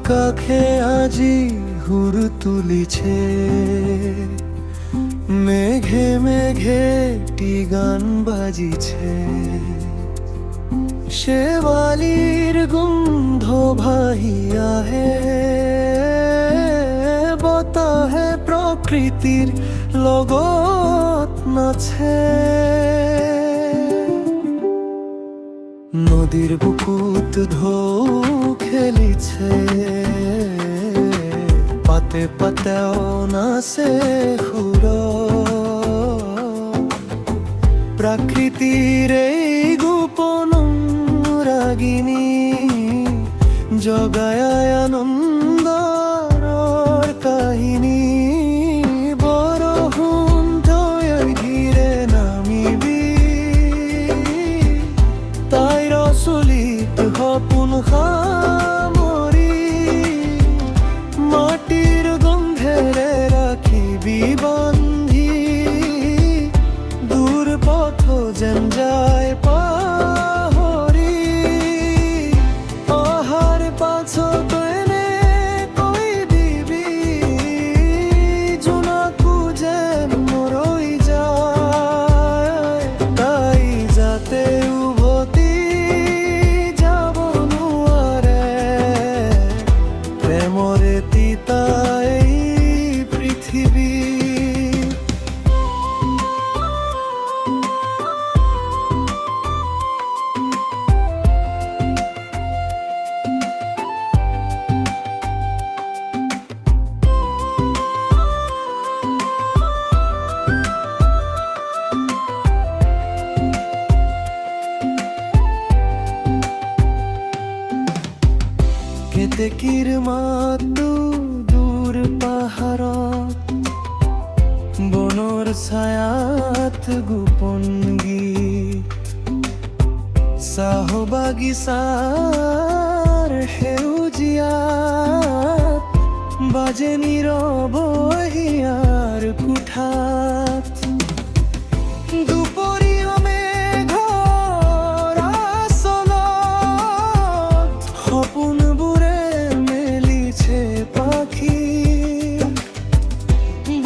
কাখে আজি হুর তুলিছে, মেঘে মেঘে টি গান বাজিছে। শেৱালিৰ গন্ধ ভাহি আহে, বতাহে প্ৰকৃতিৰ লগত নাচে। নদীৰ বুকুত ঢৌ খেলিছে, পাতে পাতেও নাচে সুৰ। প্ৰকৃতিৰ এই গোপন ৰাগিনী জগায় আনন্দৰ কাহিনী। বৰষুণ তই ধীৰে নামিবি, তাইৰ চলিত সপোন সামৰি, মাটিৰ গন্ধেৰে ৰাখিবি বান্ধি। দূৰ পথ যেন যায় পাহৰি, অহাৰ পাছত এনে কৈ দিবি, জোনাকো যেন মৰৈ যায়। তাই যাতে উভতি যাব নোৱাৰে, প্ৰেমৰে তিতা এই পৃথিৱী। কেতেকীৰ মাতটো দূৰ পাহাৰত, বনৰ ছায়াত গোপন গীত। চাহ বাগিচাৰ সেউজীয়াত বাজে নীৰৱ হিয়াৰ কোঠাত। দুপৰীয়া মেঘৰ আচলত সপোনবোৰে মেলিছে পাখি।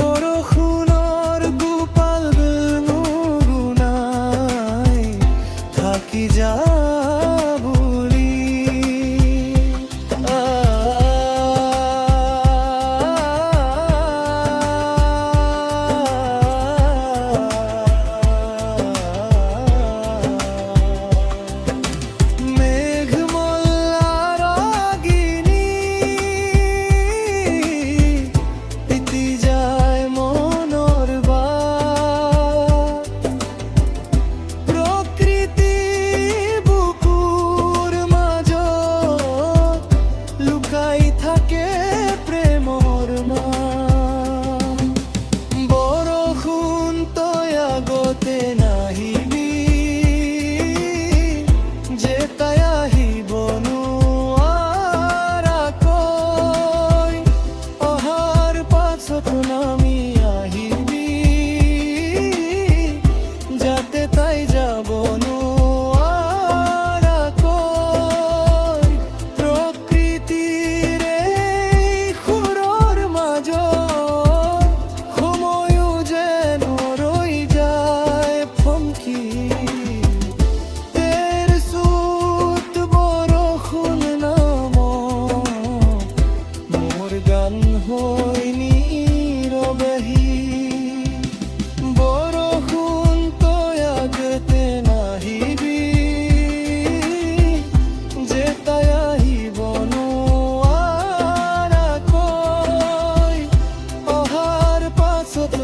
বৰষুণৰ গোপাল গুণগুণাই থাকি যা বুলি। মেঘমল্লাৰ ৰাগিনী তিতি যায় মনৰ বাট। প্ৰকৃতি বুকুৰ মাজত লুকাই থাকে প্ৰেমৰ মাত। বৰষুণ তই আগতে নাহিবি, যে তাই আহিব নোৱাৰাকৈ। অহাৰ পাছত নামি আহিবি, যাতে তাই যাব নোৱাৰাকৈ। প্ৰকৃতিৰ এই সুৰৰ মাজত সময়ো যেন ৰৈ যায় ফমকি। তেৰ চুত বৰষুণ নামত মোৰ গান হৈ নীৰৱেহি। বৰষুণ তই আগতে নাহিবি, যে তাই আহিব নোৱাৰাকৈ। অহাৰ পাছত